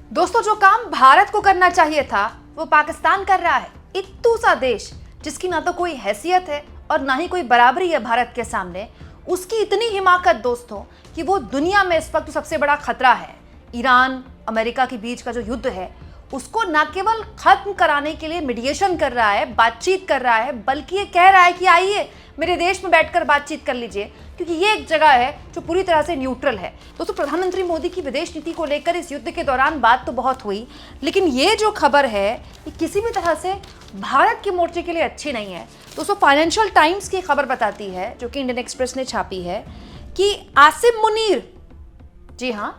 दोस्तों, जो काम भारत को करना चाहिए था वो पाकिस्तान कर रहा है। इत्तू सा देश जिसकी ना तो कोई हैसियत है और ना ही कोई बराबरी है भारत के सामने, उसकी इतनी हिमाकत दोस्तों कि वो दुनिया में इस वक्त सबसे बड़ा खतरा है। ईरान अमेरिका के बीच का जो युद्ध है उसको ना केवल खत्म कराने के लिए मीडिएशन कर रहा है, बातचीत कर रहा है, बल्कि ये कह रहा है कि आइए मेरे देश में बैठकर बातचीत कर लीजिए, क्योंकि ये एक जगह है जो पूरी तरह से न्यूट्रल है। दोस्तों, प्रधानमंत्री मोदी की विदेश नीति को लेकर इस युद्ध के दौरान बात तो बहुत हुई, लेकिन ये जो खबर है ये किसी भी तरह से भारत के मोर्चे के लिए अच्छी नहीं है। दोस्तों, फाइनेंशियल टाइम्स की खबर बताती है, जो कि इंडियन एक्सप्रेस ने छापी है, कि आसिम मुनीर, जी हाँ,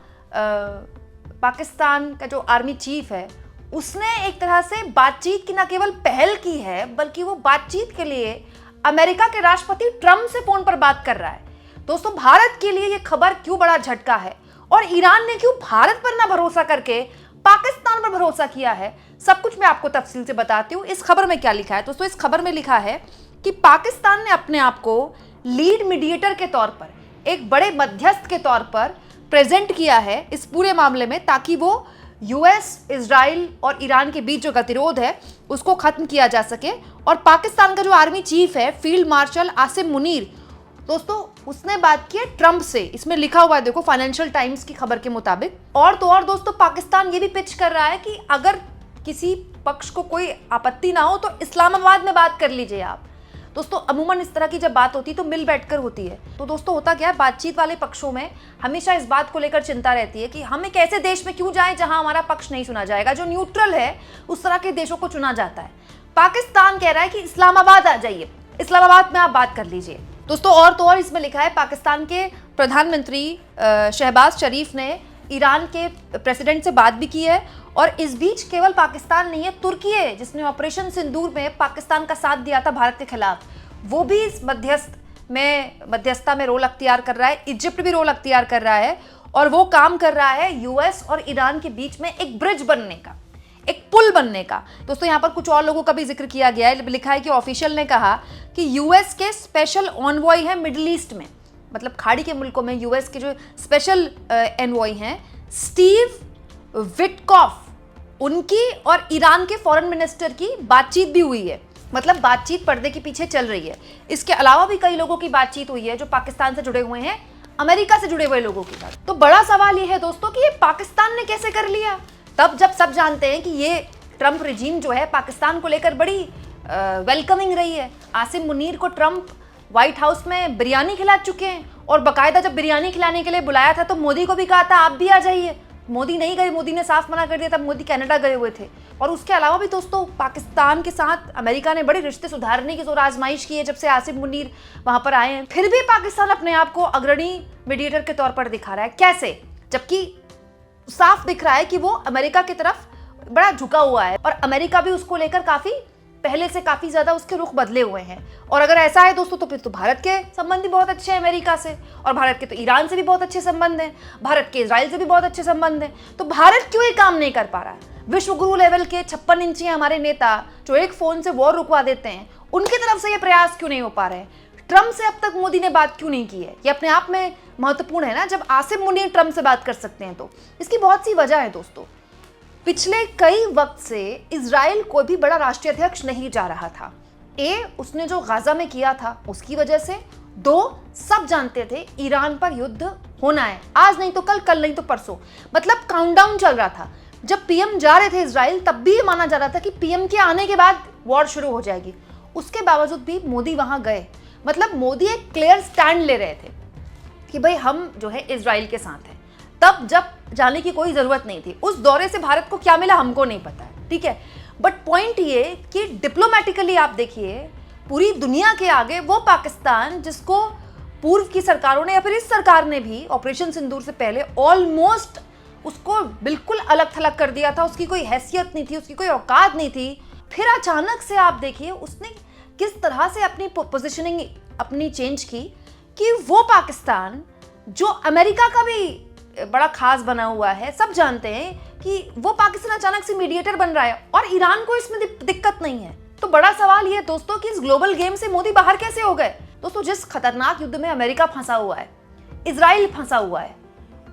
पाकिस्तान का जो आर्मी चीफ है, उसने एक तरह से बातचीत की न केवल पहल की है, बल्कि वो बातचीत के लिए अमेरिका के राष्ट्रपति ट्रंप से फोन पर बात कर रहा है। दोस्तों, भारत के लिए ये खबर क्यों बड़ा झटका है और ईरान ने क्यों भारत पर ना भरोसा करके पाकिस्तान पर भरोसा किया है, सब कुछ मैं आपको तफसील से बताती हूँ। इस खबर में क्या लिखा है दोस्तों? इस खबर में लिखा है कि पाकिस्तान ने अपने आप को लीड मीडिएटर के तौर पर, एक बड़े मध्यस्थ के तौर पर प्रेजेंट किया है इस पूरे मामले में, ताकि वो यूएस, इजराइल और ईरान के बीच जो गतिरोध है उसको खत्म किया जा सके। और पाकिस्तान का जो आर्मी चीफ है, फील्ड मार्शल आसिम मुनीर, दोस्तों उसने बात की है ट्रंप से। इसमें लिखा हुआ है, देखो, फाइनेंशियल टाइम्स की खबर के मुताबिक। और तो और दोस्तों, पाकिस्तान ये भी पिच कर रहा है कि अगर किसी पक्ष को कोई आपत्ति ना हो तो इस्लामाबाद में बात कर लीजिए आप। दोस्तों, अमूमन इस तरह की जब बात होती है तो मिल बैठकर होती है। तो दोस्तों, होता क्या है, बातचीत वाले पक्षों में हमेशा इस बात को लेकर चिंता रहती है कि हम एक ऐसे देश में क्यों जाएं जहां हमारा पक्ष नहीं सुना जाएगा। जो न्यूट्रल है उस तरह के देशों को चुना जाता है। पाकिस्तान कह रहा है कि इस्लामाबाद आ जाइए, इस्लामाबाद में आप बात कर लीजिए। दोस्तों, और तो और इसमें लिखा है, पाकिस्तान के प्रधानमंत्री शहबाज शरीफ ने ईरान के प्रेसिडेंट से बात भी की है। और इस बीच केवल पाकिस्तान नहीं है, तुर्की है जिसने ऑपरेशन सिंदूर में पाकिस्तान का साथ दिया था भारत के खिलाफ, वो भी इस मध्यस्थता में रोल अख्तियार कर रहा है। इजिप्ट भी रोल अख्तियार कर रहा है और वो काम कर रहा है यूएस और ईरान के बीच में एक ब्रिज बनने का, एक पुल बनने का। दोस्तों, यहाँ पर कुछ और लोगों का भी जिक्र किया गया है। लिखा है कि ऑफिशियल ने कहा कि यूएस के स्पेशल ऑनवॉय है मिडिल ईस्ट में, मतलब खाड़ी के मुल्कों में यूएस के जो स्पेशल एनवॉय हैं स्टीव विटकॉफ, उनकी और ईरान के फॉरेन मिनिस्टर की बातचीत भी हुई है। मतलब बातचीत पर्दे के पीछे चल रही है। इसके अलावा भी कई लोगों की बातचीत हुई है जो पाकिस्तान से जुड़े हुए हैं, अमेरिका से जुड़े हुए लोगों की बात। तो बड़ा सवाल ये है दोस्तों कि ये पाकिस्तान ने कैसे कर लिया, तब जब सब जानते हैं कि ये ट्रंप रिजीम जो है पाकिस्तान को लेकर बड़ी वेलकमिंग रही है। आसिम मुनीर को ट्रंप व्हाइट हाउस में बिरयानी खिला चुके हैं और बाकायदा जब बिरयानी खिलाने के लिए बुलाया था तो मोदी को भी कहा था आप भी आ जाइए। मोदी नहीं गए, मोदी ने साफ मना कर दिया, तब मोदी कनाडा गए हुए थे। और उसके अलावा भी दोस्तों, पाकिस्तान के साथ अमेरिका ने बड़े रिश्ते सुधारने की जोर आजमाइश की है जब से आसिम मुनीर वहां पर आए हैं। फिर भी पाकिस्तान अपने आप को अग्रणी मीडिएटर के तौर पर दिखा रहा है। कैसे? जबकि साफ दिख रहा है कि वो अमेरिका की तरफ बड़ा झुका हुआ है और अमेरिका भी उसको लेकर काफी पहले से काफी ज्यादा उसके रुख बदले हुए हैं। और अगर ऐसा है दोस्तों, तो फिर तो भारत के संबंध भी बहुत अच्छे हैं अमेरिका से, और भारत के तो ईरान से भी बहुत अच्छे संबंध हैं, भारत के इजराइल से भी बहुत अच्छे संबंध हैं। तो भारत क्यों ये काम नहीं कर पा रहा है? विश्व गुरु लेवल के 56 इंची हमारे नेता जो एक फोन से वॉर रुकवा देते हैं, उनकी तरफ से ये प्रयास क्यों नहीं हो पा रहे हैं? ट्रंप से अब तक मोदी ने बात क्यों नहीं की है? ये अपने आप में महत्वपूर्ण है ना। जब आसिम मुनीर ट्रंप से बात कर सकते हैं तो इसकी बहुत सी वजह है दोस्तों। पिछले कई वक्त से इजराइल कोई भी बड़ा राष्ट्रीय अध्यक्ष नहीं जा रहा था। उसने जो गाजा में किया था उसकी वजह से। सब जानते थे ईरान पर युद्ध होना है, आज नहीं तो कल, कल नहीं तो परसों, मतलब काउंटडाउन चल रहा था। जब पीएम जा रहे थे इजराइल, तब भी ये माना जा रहा था कि पीएम के आने के बाद वॉर शुरू हो जाएगी। उसके बावजूद भी मोदी वहां गए, मतलब मोदी एक क्लियर स्टैंड ले रहे थे कि भाई हम जो है इजराइल के साथ हैं। तब जब जाने की कोई जरूरत नहीं थी। उस दौरे से भारत को क्या मिला हमको नहीं पता है, ठीक है। बट पॉइंट ये कि डिप्लोमेटिकली आप देखिए, पूरी दुनिया के आगे वो पाकिस्तान जिसको पूर्व की सरकारों ने या फिर इस सरकार ने भी ऑपरेशन सिंदूर से पहले ऑलमोस्ट उसको बिल्कुल अलग थलग कर दिया था, उसकी कोई हैसियत नहीं थी, उसकी कोई औकात नहीं थी। फिर अचानक से आप देखिए उसने किस तरह से अपनी पोजिशनिंग अपनी चेंज की कि वो पाकिस्तान जो अमेरिका का भी बड़ा खास बना हुआ है, सब जानते हैं कि वो पाकिस्तान अचानक से मीडिएटर बन रहा है और ईरान को इसमें दिक्कत नहीं है। तो बड़ा सवाल ये दोस्तों कि इस ग्लोबल गेम से मोदी बाहर कैसे हो गए? दोस्तों, जिस खतरनाक युद्ध में अमेरिका फंसा हुआ है, इजराइल फंसा हुआ है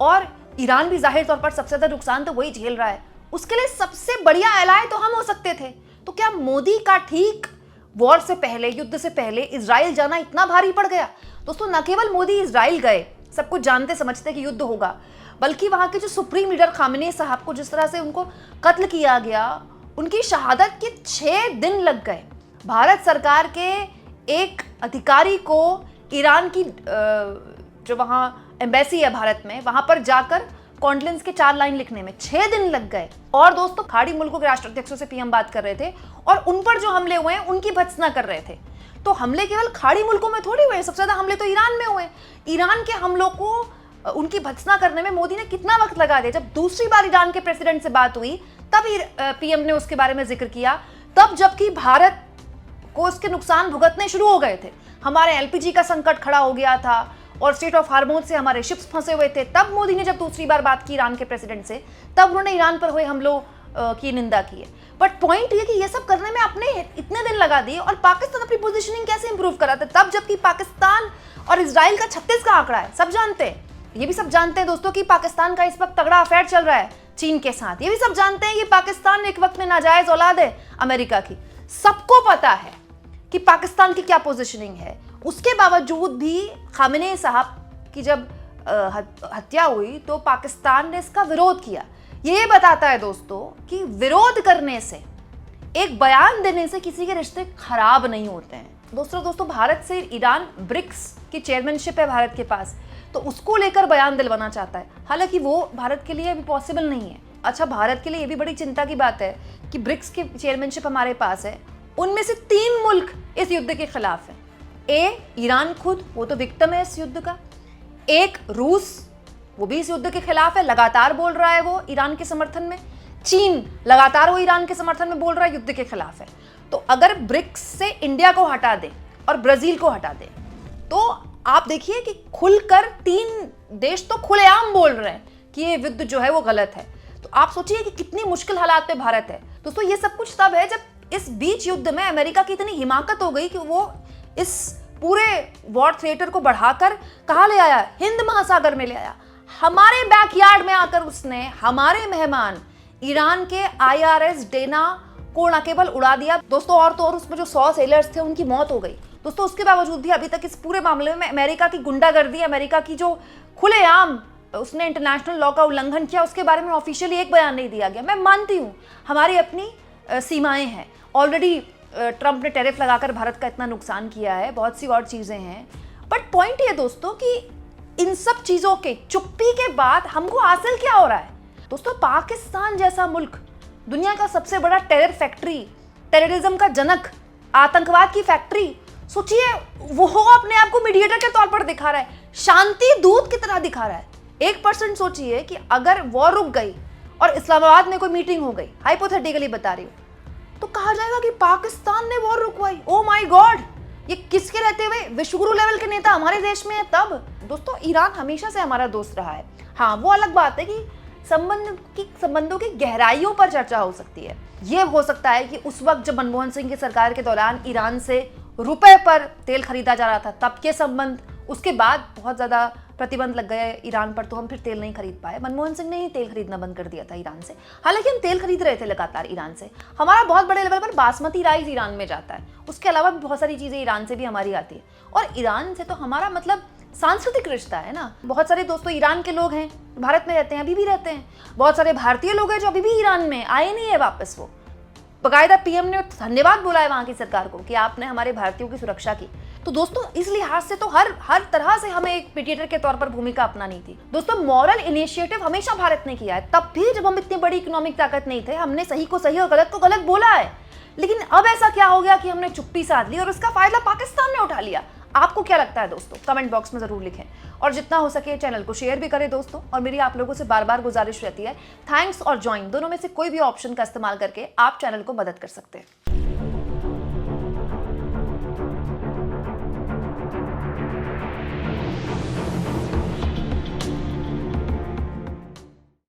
और ईरान भी जाहिर तौर पर सबसे ज्यादा नुकसान तो वही झेल रहा है, उसके लिए सबसे बढ़िया एलाय तो हम हो सकते थे। तो क्या मोदी का ठीक वॉर से पहले, युद्ध से पहले इजराइल जाना इतना भारी पड़ गया? दोस्तों न केवल मोदी इजराइल गए सब कुछ जानते समझते कि युद्ध होगा, बल्कि वहां के जो सुप्रीम लीडर खामेनी साहब को जिस तरह से उनको कत्ल किया गया, उनकी शहादत के 6 दिन लग गए। भारत सरकार के एक अधिकारी को ईरान की जो वहां एम्बेसी है भारत में, वहां पर जाकर कॉन्डोलेंस के 4 लाइन लिखने में 6 दिन लग गए। और दोस्तों खाड़ी मुल्कों के राष्ट्राध्यक्षों से पीएम बात कर रहे थे और उन पर जो हमले हुए हैं उनकी भत्सना कर रहे थे। तो हमले केवल खाड़ी मुल्कों में थोड़ी हुए, सबसे ज्यादा हमले तो ईरान में हुए। ईरान के हमलों को उनकी भत्सना करने में मोदी ने कितना वक्त लगा दिया। जब दूसरी बार ईरान के प्रेसिडेंट से बात हुई तब पीएम ने उसके बारे में जिक्र किया, तब जबकि भारत को उसके नुकसान भुगतने शुरू हो गए थे। हमारे एलपीजी का संकट खड़ा हो गया था और स्ट्रेट ऑफ हार्मोज से हमारे शिप्स फंसे हुए थे। तब मोदी ने जब दूसरी बार बात की ईरान के प्रेसिडेंट से, तब उन्होंने ईरान पर हुए हमलों की निंदा की है। बट पॉइंट ये कि ये सब करने में अपने इतने दिन लगा दिए और पाकिस्तान अपनी पोजीशनिंग कैसे इंप्रूव करा था, तब जबकि पाकिस्तान और इजराइल का 36 का आंकड़ा है। सब जानते हैं, ये भी सब जानते हैं दोस्तों कि पाकिस्तान का इस वक्त तगड़ा अफेयर चल रहा है चीन के साथ। ये भी सब जानते हैं कि पाकिस्तान एक वक्त में नाजायज औलाद है अमेरिका की। सबको पता है कि पाकिस्तान की क्या पोजीशनिंग है। उसके बावजूद भी खामेनी साहब की जब हत्या हुई तो पाकिस्तान ने इसका विरोध किया। ये बताता है दोस्तों कि विरोध करने से, एक बयान देने से किसी के रिश्ते खराब नहीं होते हैं। दोस्तों भारत से ईरान ब्रिक्स की चेयरमैनशिप है भारत के पास, तो उसको लेकर बयान दिलवाना चाहता है। हालांकि वो भारत के लिए अभी पॉसिबल नहीं है। अच्छा, भारत के लिए ये भी बड़ी चिंता की बात है कि ब्रिक्स की चेयरमैनशिप हमारे पास है, उनमें से 3 मुल्क इस युद्ध के खिलाफ है। ईरान खुद, वो तो विक्टिम है इस युद्ध का। एक रूस, वो भी इस युद्ध के खिलाफ है, लगातार बोल रहा है वो ईरान के समर्थन में। चीन लगातार वो ईरान के समर्थन में बोल रहा है, युद्ध के खिलाफ है। तो अगर ब्रिक्स से इंडिया को हटा दे और ब्राजील को हटा दे, तो आप देखिए कि खुलकर 3 देश तो खुलेआम बोल रहे हैं कि ये युद्ध जो है वो गलत है। तो आप सोचिए कि कितनी मुश्किल हालात में भारत है। दोस्तों ये सब कुछ तब है जब इस बीच युद्ध में अमेरिका की इतनी हिमाकत हो गई कि वो इस पूरे वॉर थिएटर को बढ़ाकर कहाँ ले आया, हिंद महासागर में ले आया। हमारे बैकयार्ड में आकर उसने हमारे मेहमान ईरान के IRS डेना को न केवल उड़ा दिया दोस्तों, और तो और उसमें जो 100 सेलर्स थे उनकी मौत हो गई। दोस्तों उसके बावजूद भी अभी तक इस पूरे मामले में अमेरिका की गुंडागर्दी, अमेरिका की जो खुलेआम उसने इंटरनेशनल लॉ का उल्लंघन किया, उसके बारे में ऑफिशियली एक बयान नहीं दिया गया। मैं मानती हूँ हमारी अपनी सीमाएं हैं। ऑलरेडी ट्रंप ने टैरिफ लगाकर भारत का इतना नुकसान किया है, बहुत सी और चीजें हैं। बट पॉइंट ये दोस्तों कि इन सब चीजों के चुप्पी के बाद हमको हासिल क्या हो रहा है? दोस्तों पाकिस्तान जैसा मुल्क, दुनिया का सबसे बड़ा टेरर फैक्ट्री, टेररिज्म का जनक, आतंकवाद की फैक्ट्री, सोचिए वो अपने आप को मीडिएटर के तौर पर दिखा रहा है, शांति दूत की तरह दिखा रहा है। 1% सोचिए कि अगर वॉर रुक गई और इस्लामाबाद में कोई मीटिंग हो गई, हाइपोथेटिकली बता रही हूँ, तो कहा जाएगा कि पाकिस्तान ने वॉर रुकवाई। ओ माय गॉड, ये किसके रहते हुए विश्वगुरु लेवल के नेता हमारे देश में है। तब दोस्तों ईरान हमेशा से हमारा दोस्त रहा है। हाँ, वो अलग बात है कि संबंधों की गहराइयों पर चर्चा हो सकती है। ये हो सकता है कि उस वक्त जब मनमोहन सिंह की सरकार के दौरान ईरान से रुपए पर तेल खरीदा जा रहा था, तब के संबंध, उसके बाद बहुत ज्यादा प्रतिबंध लग गए ईरान पर, तो हम फिर तेल नहीं खरीद पाए। मनमोहन सिंह ने ही तेल खरीदना बंद कर दिया था ईरान से। हालांकि हम तेल खरीद रहे थे लगातार ईरान से। हमारा बहुत बड़े लेवल पर बासमती राइस ईरान में जाता है, उसके अलावा भी बहुत सारी चीजें ईरान से भी हमारी आती है। और ईरान से तो हमारा मतलब सांस्कृतिक रिश्ता है ना। बहुत सारे दोस्तों ईरान के लोग हैं, भारत में रहते हैं, अभी भी रहते हैं। बहुत सारे भारतीय लोग हैं जो अभी भी ईरान में आए नहीं है वापस। वो बाकायदा पीएम ने धन्यवाद बोला है वहां की सरकार को कि आपने हमारे भारतीयों की सुरक्षा की। तो दोस्तों इस लिहाज से तो हर तरह से हमें एक मीडिएटर के तौर पर भूमिका अपनानी थी। दोस्तों मॉरल इनिशिएटिव हमेशा भारत ने किया है। तब भी जब हम इतनी बड़ी इकोनॉमिक ताकत नहीं थे, हमने सही को सही और गलत को गलत बोला है। लेकिन अब ऐसा क्या हो गया कि हमने चुप्पी साध ली और उसका फायदा पाकिस्तान ने उठा लिया। आपको क्या लगता है दोस्तों? कमेंट बॉक्स में जरूर लिखें और जितना हो सके चैनल को शेयर भी करें दोस्तों। और मेरी आप लोगों से बार बार गुजारिश रहती है, थैंक्स और ज्वाइन दोनों में से कोई भी ऑप्शन का इस्तेमाल करके आप चैनल को मदद कर सकते हैं।